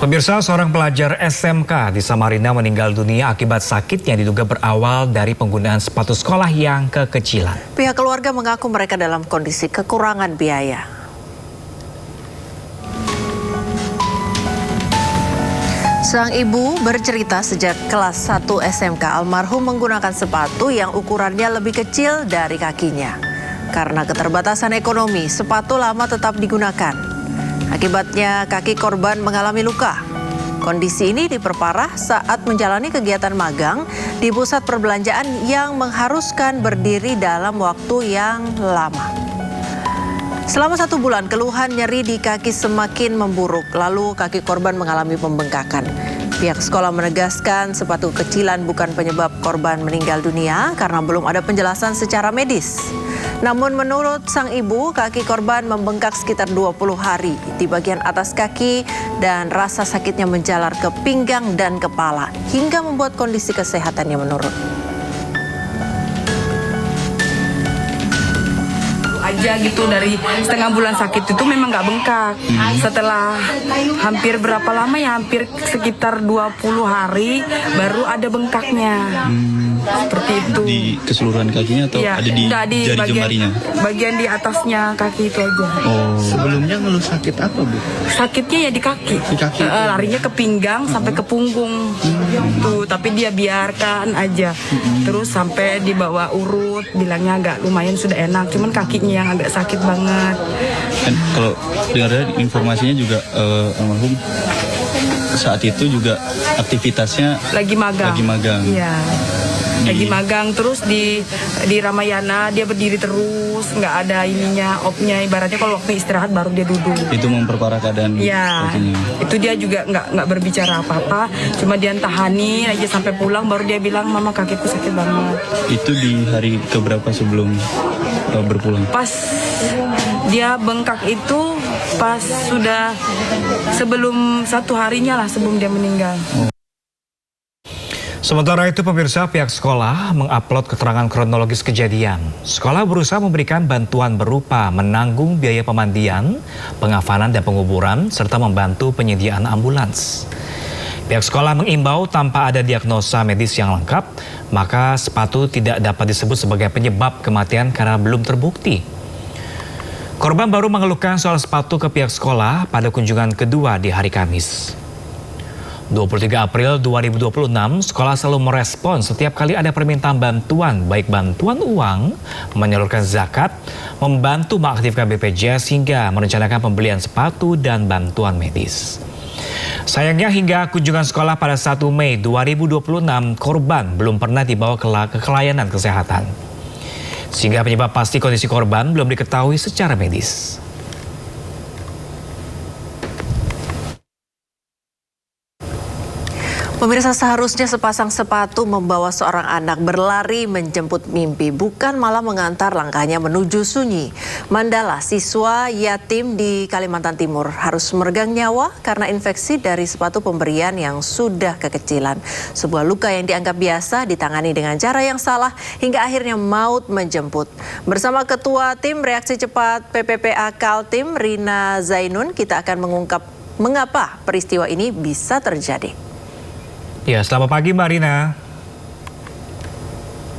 Pemirsa, seorang pelajar SMK di Samarinda meninggal dunia akibat sakit yang diduga berawal dari penggunaan sepatu sekolah yang kekecilan. Pihak keluarga mengaku mereka dalam kondisi kekurangan biaya. Sang ibu bercerita sejak kelas 1 SMK almarhum menggunakan sepatu yang ukurannya lebih kecil dari kakinya. Karena keterbatasan ekonomi, sepatu lama tetap digunakan. Akibatnya kaki korban mengalami luka. Kondisi ini diperparah saat menjalani kegiatan magang di pusat perbelanjaan yang mengharuskan berdiri dalam waktu yang lama. Selama 1 bulan, keluhan nyeri di kaki semakin memburuk, lalu kaki korban mengalami pembengkakan. Pihak sekolah menegaskan sepatu kecilan bukan penyebab korban meninggal dunia karena belum ada penjelasan secara medis. Namun menurut sang ibu, kaki korban membengkak sekitar 20 hari di bagian atas kaki dan rasa sakitnya menjalar ke pinggang dan kepala hingga membuat kondisi kesehatannya menurun. Aja gitu dari setengah bulan sakit itu memang nggak bengkak. Setelah hampir berapa lama ya, hampir sekitar 20 hari baru ada bengkaknya. Seperti itu. Di keseluruhan kakinya atau ya, ada di jari bagian, jemarinya? Bagian di atasnya kaki itu aja. Oh. Sebelumnya ngeluh sakit apa, Bu? Sakitnya ya di kaki. Di kaki. Larinya ke pinggang sampai ke punggung. Tuh, tapi dia biarkan aja. Terus sampai dibawa urut, bilangnya agak lumayan sudah enak, cuman kakinya yang agak sakit banget. Kan kalau dengar informasinya juga almarhum saat itu juga aktivitasnya lagi magang. Iya. Lagi magang terus di Ramayana dia berdiri terus, nggak ada ininya, opnya, ibaratnya kalau waktu istirahat baru dia duduk. Itu memperparah keadaan kakinya. Itu dia juga nggak berbicara apa-apa, cuma dia tahani aja sampai pulang baru dia bilang, "Mama, kakiku sakit banget." Itu di hari keberapa sebelum berpulang? Pas dia bengkak itu pas sudah sebelum 1 harinya lah sebelum dia meninggal. Sementara itu, pemirsa, pihak sekolah mengupload keterangan kronologis kejadian. Sekolah berusaha memberikan bantuan berupa menanggung biaya pemandian, pengafanan dan penguburan, serta membantu penyediaan ambulans. Pihak sekolah mengimbau tanpa ada diagnosa medis yang lengkap, maka sepatu tidak dapat disebut sebagai penyebab kematian karena belum terbukti. Korban baru mengeluhkan soal sepatu ke pihak sekolah pada kunjungan kedua di hari Kamis. 23 April 2026, sekolah selalu merespon setiap kali ada permintaan bantuan, baik bantuan uang, menyalurkan zakat, membantu mengaktifkan BPJS hingga merencanakan pembelian sepatu dan bantuan medis. Sayangnya hingga kunjungan sekolah pada 1 Mei 2026, korban belum pernah dibawa ke layanan kesehatan. Sehingga penyebab pasti kondisi korban belum diketahui secara medis. Pemirsa, seharusnya sepasang sepatu membawa seorang anak berlari menjemput mimpi, bukan malah mengantar langkahnya menuju sunyi. Mandala, siswa yatim di Kalimantan Timur, harus meregang nyawa karena infeksi dari sepatu pemberian yang sudah kekecilan. Sebuah luka yang dianggap biasa ditangani dengan cara yang salah hingga akhirnya maut menjemput. Bersama Ketua Tim Reaksi Cepat PPPA Kaltim, Rina Zainun, kita akan mengungkap mengapa peristiwa ini bisa terjadi. Ya, selamat pagi Mbak Rina.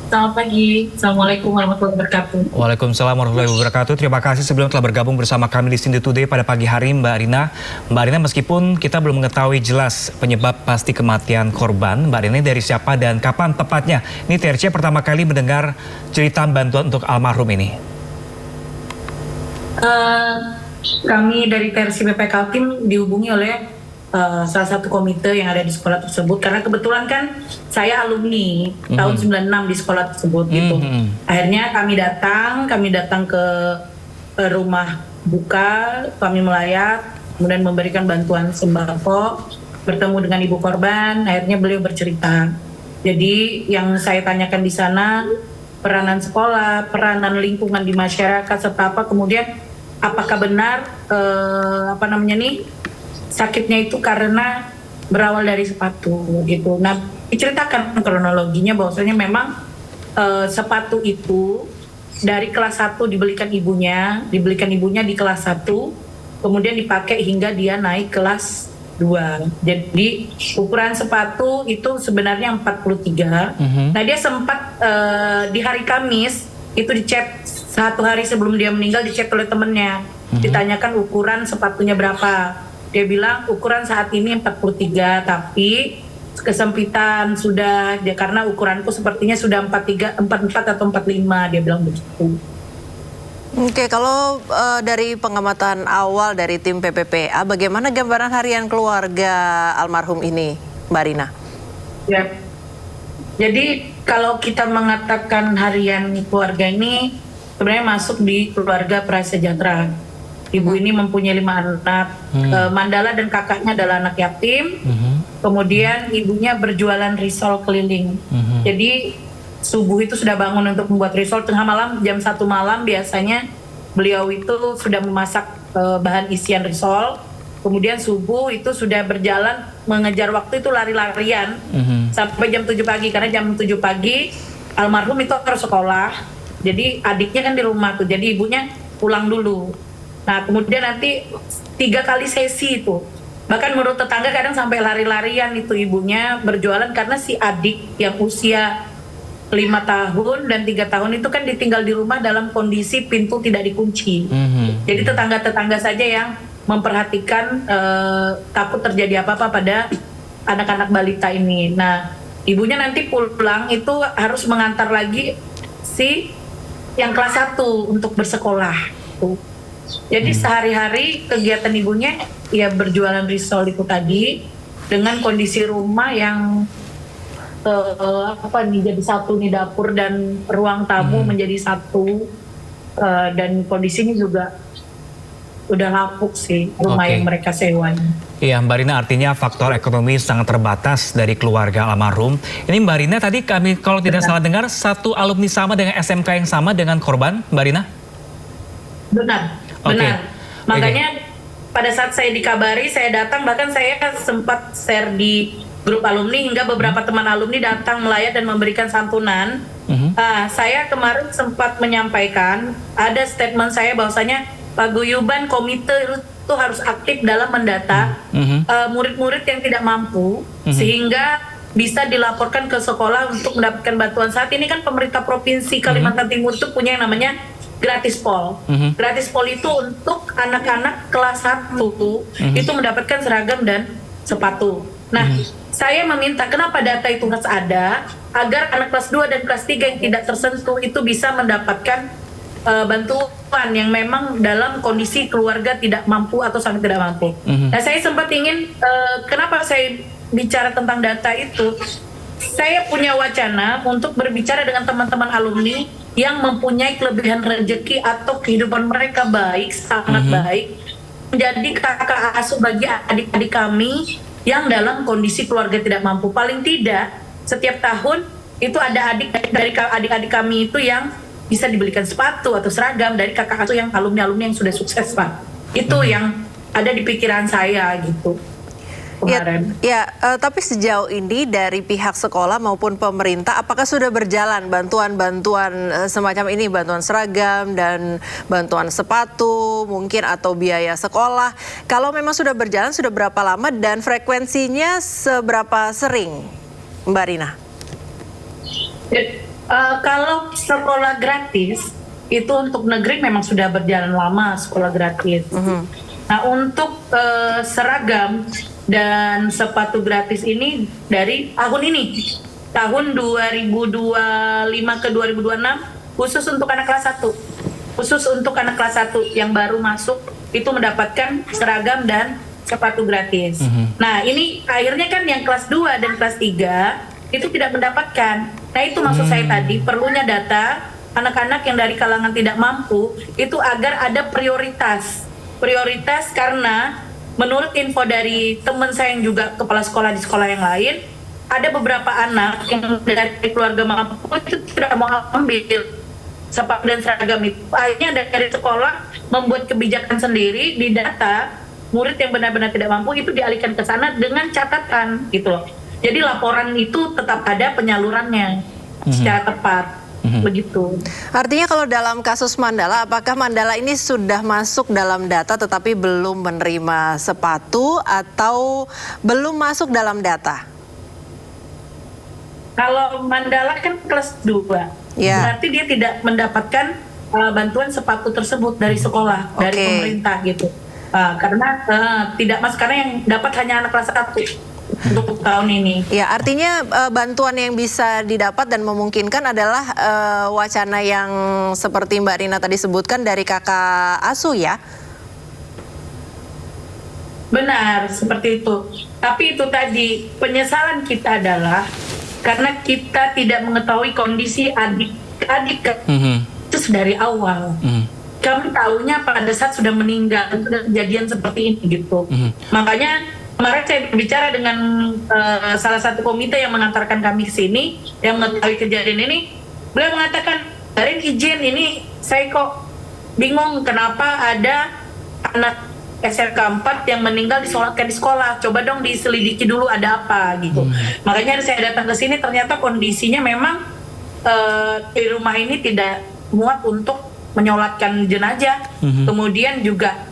Selamat pagi, Assalamualaikum warahmatullahi wabarakatuh. Waalaikumsalam warahmatullahi wabarakatuh. Terima kasih sebelum telah bergabung bersama kami di Sindi Today pada pagi hari, Mbak Rina. Mbak Rina, meskipun kita belum mengetahui jelas penyebab pasti kematian korban, Mbak Rina dari siapa dan kapan tepatnya? Ini TRC pertama kali mendengar cerita bantuan untuk almarhum ini. Kami dari TRC BP Kaltim dihubungi oleh salah satu komite yang ada di sekolah tersebut, karena kebetulan kan saya alumni tahun 96 di sekolah tersebut gitu. Akhirnya kami datang ke rumah duka, kami melayat, kemudian memberikan bantuan sembako, bertemu dengan ibu korban. Akhirnya beliau bercerita. Jadi yang saya tanyakan di sana peranan sekolah, peranan lingkungan di masyarakat, serta kemudian apakah benar sakitnya itu karena berawal dari sepatu gitu. Nah, diceritakan kronologinya bahwasanya memang sepatu itu dari kelas 1 dibelikan ibunya di kelas 1, kemudian dipakai hingga dia naik kelas Jadi ukuran sepatu itu sebenarnya 43. Nah dia sempat di hari Kamis itu dicek 1 hari sebelum dia meninggal, dicek oleh temennya, ditanyakan ukuran sepatunya berapa. Dia bilang ukuran saat ini 43, tapi kesempitan sudah dia, karena ukuranku sepertinya sudah 44 atau 45, dia bilang begitu. Oke, kalau dari pengamatan awal dari tim PPPA, bagaimana gambaran harian keluarga almarhum ini, Mbak Rina? Ya, jadi kalau kita mengatakan harian keluarga ini sebenarnya masuk di keluarga prasejahtera. Ibu ini mempunyai 5 anak, Mandala dan kakaknya adalah anak yatim. Kemudian ibunya berjualan risol keliling. Jadi subuh itu sudah bangun untuk membuat risol, tengah malam jam 1 malam biasanya beliau itu sudah memasak bahan isian risol. Kemudian subuh itu sudah berjalan mengejar waktu, itu lari-larian sampai jam 7 pagi, karena jam 7 pagi almarhum itu harus sekolah. Jadi adiknya kan di rumah tuh, jadi ibunya pulang dulu. Nah kemudian nanti 3 kali sesi itu, bahkan menurut tetangga kadang sampai lari-larian itu ibunya berjualan, karena si adik yang usia 5 tahun dan 3 tahun itu kan ditinggal di rumah dalam kondisi pintu tidak dikunci. Jadi tetangga-tetangga saja yang memperhatikan, takut terjadi apa-apa pada anak-anak balita ini. Nah ibunya nanti pulang itu harus mengantar lagi si yang kelas 1 untuk bersekolah tuh. Jadi sehari-hari kegiatan ibunya ya berjualan risol itu tadi, dengan kondisi rumah yang jadi satu nih, dapur dan ruang tamu menjadi satu, dan kondisinya juga udah lapuk sih rumah yang mereka sewa. Iya Mbak Rina, artinya faktor ekonomi sangat terbatas dari keluarga almarhum. Ini Mbak Rina, tadi kami kalau tidak salah dengar satu alumni sama dengan SMK yang sama dengan korban, Mbak Rina? Benar. Makanya pada saat saya dikabari, saya datang, bahkan saya sempat share di grup alumni hingga beberapa teman alumni datang melayat dan memberikan santunan. Saya kemarin sempat menyampaikan, ada statement saya bahwasanya paguyuban komite itu harus aktif dalam mendata murid-murid yang tidak mampu, sehingga bisa dilaporkan ke sekolah untuk mendapatkan bantuan. Saat ini kan pemerintah Provinsi Kalimantan Timur itu punya yang namanya Gratis Pol. Gratis Pol itu untuk anak-anak kelas 1 itu mendapatkan seragam dan sepatu. Nah, saya meminta kenapa data itu harus ada, agar anak kelas 2 dan kelas 3 yang tidak tersentuh itu bisa mendapatkan bantuan yang memang dalam kondisi keluarga tidak mampu atau sangat tidak mampu. Nah, saya sempat ingin, kenapa saya bicara tentang data itu, saya punya wacana untuk berbicara dengan teman-teman alumni yang mempunyai kelebihan rezeki atau kehidupan mereka baik, sangat baik, menjadi kakak asuh bagi adik-adik kami yang dalam kondisi keluarga tidak mampu. Paling tidak setiap tahun itu ada adik-adik kami itu yang bisa dibelikan sepatu atau seragam dari kakak asuh yang alumni-alumni yang sudah sukses, Pak. Itu yang ada di pikiran saya gitu. Tapi sejauh ini dari pihak sekolah maupun pemerintah, apakah sudah berjalan bantuan-bantuan semacam ini, bantuan seragam dan bantuan sepatu mungkin atau biaya sekolah? Kalau memang sudah berjalan, sudah berapa lama dan frekuensinya seberapa sering, Mbak Rina? Kalau sekolah gratis itu untuk negeri memang sudah berjalan lama sekolah gratis. Nah untuk seragam dan sepatu gratis ini dari tahun ini, tahun 2025 ke 2026, khusus untuk anak kelas 1. Khusus untuk anak kelas 1 yang baru masuk itu mendapatkan seragam dan sepatu gratis. Nah ini akhirnya kan yang kelas 2 dan kelas 3 itu tidak mendapatkan. Nah itu maksud saya tadi, perlunya data anak-anak yang dari kalangan tidak mampu itu agar ada prioritas. Prioritas karena menurut info dari teman saya yang juga kepala sekolah di sekolah yang lain, ada beberapa anak yang dari keluarga mampu itu tidak mau ambil sepatu dan seragam itu. Akhirnya dari sekolah membuat kebijakan sendiri di data murid yang benar-benar tidak mampu itu dialihkan ke sana dengan catatan gitu loh. Jadi laporan itu tetap ada penyalurannya secara tepat. begitu. Artinya kalau dalam kasus Mandala, apakah Mandala ini sudah masuk dalam data tetapi belum menerima sepatu atau belum masuk dalam data? Kalau Mandala kan kelas 2, Ya. berarti dia tidak mendapatkan bantuan sepatu tersebut dari sekolah, dari Oke. pemerintah gitu. Karena tidak masuk, karena yang dapat hanya anak kelas 1 untuk tahun ini. Ya, artinya bantuan yang bisa didapat dan memungkinkan adalah wacana yang seperti Mbak Rina tadi sebutkan dari kakak asuh ya? Benar, seperti itu. Tapi itu tadi, penyesalan kita adalah karena kita tidak mengetahui kondisi adik-adik itu dari awal. Kami tahunya pada saat sudah meninggal, sudah kejadian seperti ini gitu. Makanya kemarin saya bicara dengan salah satu komite yang mengantarkan kami ke sini, yang mengetahui kejadian ini. Beliau mengatakan, Darin izin, ini saya kok bingung kenapa ada anak SMK 4 yang meninggal disolatkan di sekolah. Coba dong diselidiki dulu ada apa gitu. Makanya saya datang ke sini, ternyata kondisinya memang di rumah ini tidak muat untuk menyolatkan jenazah. Kemudian juga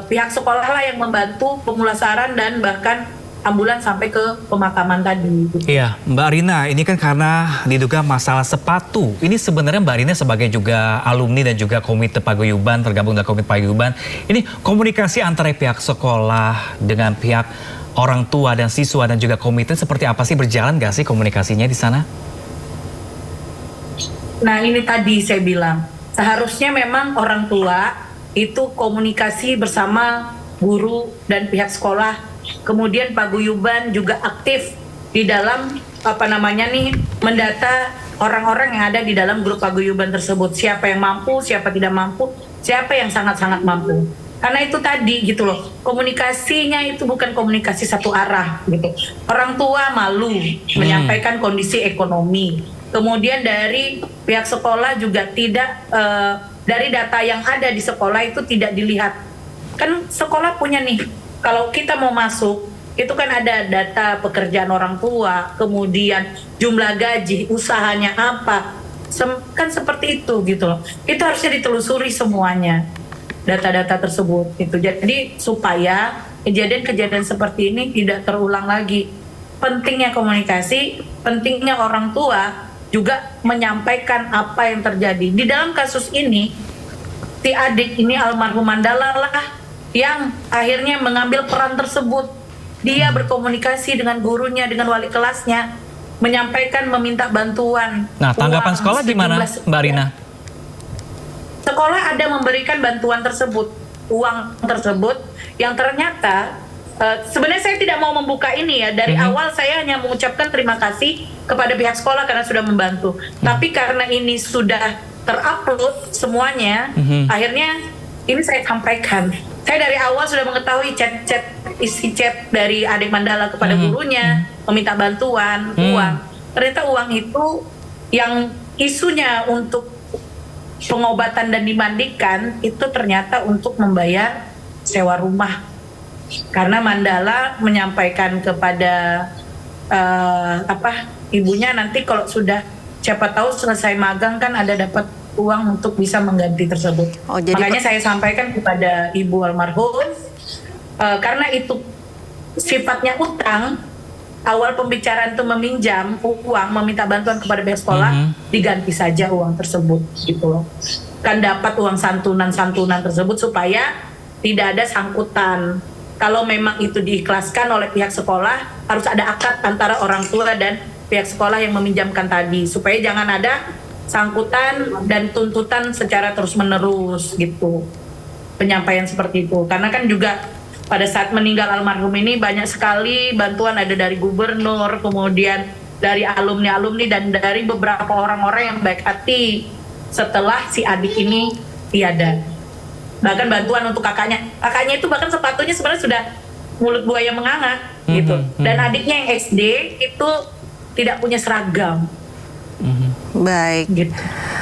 pihak sekolah lah yang membantu pemulasaran dan bahkan ambulans sampai ke pemakaman tadi. Iya, Mbak Rina, ini kan karena diduga masalah sepatu. Ini sebenarnya Mbak Rina sebagai juga alumni dan juga komite paguyuban, tergabung dalam komite paguyuban. Ini komunikasi antara pihak sekolah dengan pihak orang tua dan siswa dan juga komite seperti apa sih, berjalan nggak sih komunikasinya di sana? Nah ini tadi saya bilang, seharusnya memang orang tua itu komunikasi bersama guru dan pihak sekolah. Kemudian paguyuban juga aktif di dalam mendata orang-orang yang ada di dalam grup paguyuban tersebut. Siapa yang mampu, siapa tidak mampu, siapa yang sangat-sangat mampu. Karena itu tadi gitu loh, komunikasinya itu bukan komunikasi satu arah gitu. Orang tua malu menyampaikan kondisi ekonomi. Kemudian dari pihak sekolah juga tidak, dari data yang ada di sekolah itu tidak dilihat. Kan sekolah punya nih, kalau kita mau masuk, itu kan ada data pekerjaan orang tua, kemudian jumlah gaji, usahanya apa, kan seperti itu gitu loh. Itu harusnya ditelusuri semuanya, data-data tersebut. Gitu. Jadi supaya kejadian-kejadian seperti ini tidak terulang lagi. Pentingnya komunikasi, pentingnya orang tua juga menyampaikan apa yang terjadi. Di dalam kasus ini, si adik ini almarhum Mandala lah yang akhirnya mengambil peran tersebut. Dia berkomunikasi dengan gurunya, dengan wali kelasnya, menyampaikan, meminta bantuan. Nah, tanggapan sekolah gimana, Mbak Rina? Sekolah ada memberikan bantuan tersebut, uang tersebut, yang ternyata sebenarnya saya tidak mau membuka ini ya. Dari awal saya hanya mengucapkan terima kasih kepada pihak sekolah karena sudah membantu. Tapi karena ini sudah terupload semuanya, akhirnya ini saya sampaikan. Saya dari awal sudah mengetahui isi chat dari adik Mandala kepada gurunya, meminta bantuan, uang. Ternyata uang itu yang isunya untuk pengobatan dan dimandikan, itu ternyata untuk membayar sewa rumah. Karena Mandala menyampaikan kepada ibunya, nanti kalau sudah siapa tahu selesai magang kan ada dapat uang untuk bisa mengganti tersebut. Makanya saya sampaikan kepada ibu almarhum, karena itu sifatnya utang, awal pembicaraan itu meminjam uang, meminta bantuan kepada pihak sekolah, diganti saja uang tersebut gitu loh. Kan dapat uang santunan tersebut supaya tidak ada sangkutan. Kalau memang itu diikhlaskan oleh pihak sekolah, harus ada akad antara orang tua dan pihak sekolah yang meminjamkan tadi, supaya jangan ada sangkutan dan tuntutan secara terus-menerus gitu. Penyampaian seperti itu. Karena kan juga pada saat meninggal almarhum ini banyak sekali bantuan, ada dari gubernur, kemudian dari alumni-alumni dan dari beberapa orang-orang yang baik hati setelah si adik ini tiada. Bahkan bantuan untuk kakaknya. Kakaknya itu bahkan sepatunya sebenarnya sudah mulut buaya menganga gitu. Dan adiknya yang SD itu tidak punya seragam. Baik. Gitu.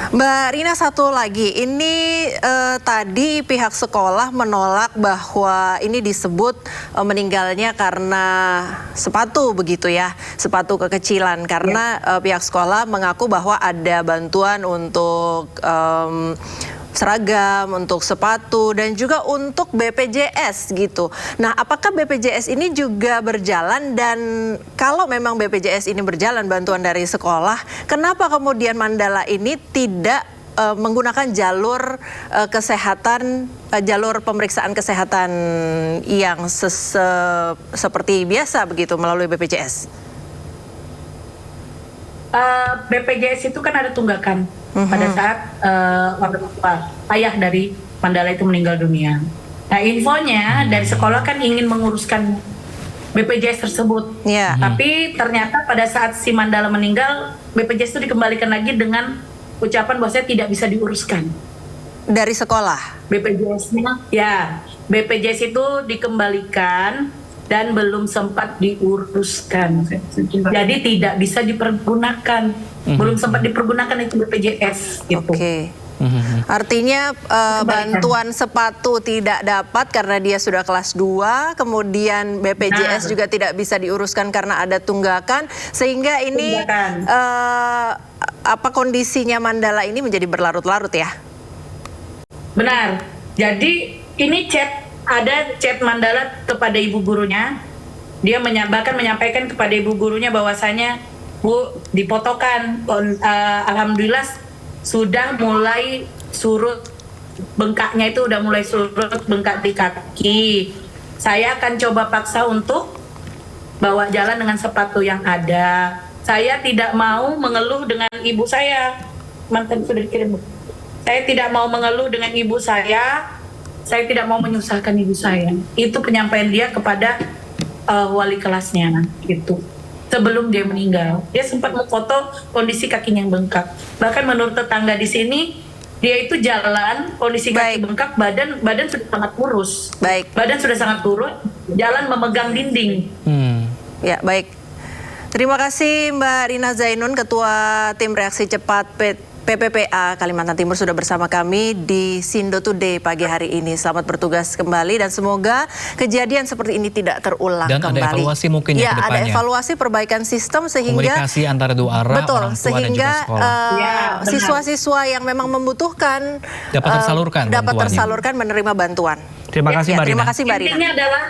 Mbak Rina, satu lagi, ini tadi pihak sekolah menolak bahwa ini disebut meninggalnya karena sepatu begitu ya, sepatu kekecilan, karena pihak sekolah mengaku bahwa ada bantuan untuk seragam, untuk sepatu, dan juga untuk BPJS gitu. Nah, apakah BPJS ini juga berjalan, dan kalau memang BPJS ini berjalan, bantuan dari sekolah, kenapa kemudian Mandala ini tidak menggunakan jalur kesehatan, jalur pemeriksaan kesehatan yang seperti biasa begitu melalui BPJS? BPJS itu kan ada tunggakan pada saat orang tua ayah dari Mandala itu meninggal dunia. Nah, infonya dari sekolah kan ingin menguruskan BPJS tersebut. Tapi ternyata pada saat si Mandala meninggal, BPJS itu dikembalikan lagi dengan ucapan bahwa saya tidak bisa diuruskan. Dari sekolah? BPJS-nya, ya, BPJS itu dikembalikan dan belum sempat diuruskan. Jadi tidak bisa dipergunakan. Belum sempat dipergunakan itu BPJS gitu. Oke. Artinya bantuan sepatu tidak dapat karena dia sudah kelas 2, kemudian BPJS juga tidak bisa diuruskan karena ada tunggakan, sehingga ini apa kondisinya Mandala ini menjadi berlarut-larut ya? Benar. Jadi ini ada chat Mandala kepada ibu gurunya. Dia bahkan menyampaikan kepada ibu gurunya bahwasanya, Bu, dipotokan, alhamdulillah sudah mulai surut, bengkaknya itu udah mulai surut, bengkak di kaki. Saya akan coba paksa untuk bawa jalan dengan sepatu yang ada. Saya tidak mau mengeluh dengan ibu saya. Mantan sudah dikirim, Bu. Saya tidak mau mengeluh dengan ibu saya tidak mau menyusahkan ibu saya. Itu penyampaian dia kepada wali kelasnya gitu. Sebelum dia meninggal, dia sempat memfoto kondisi kakinya yang bengkak. Bahkan menurut tetangga di sini, dia itu jalan kondisi kaki bengkak, badan sudah sangat kurus. Badan sudah sangat kurus, jalan memegang dinding. Ya, baik. Terima kasih Mbak Rina Zainun, Ketua Tim Reaksi Cepat PPPA Kalimantan Timur, sudah bersama kami di Sindo Today pagi hari ini. Selamat bertugas kembali dan semoga kejadian seperti ini tidak terulang dan kembali. Dan ada evaluasi mungkin ya ke depannya. Ada evaluasi perbaikan sistem sehingga komunikasi antara dua arah, betul, orang tua sehingga dan juga sekolah. Siswa-siswa yang memang membutuhkan dapat tersalurkan menerima bantuan. Terima kasih Mbak Rina. Terima kasih Mbak Rina. Intinya adalah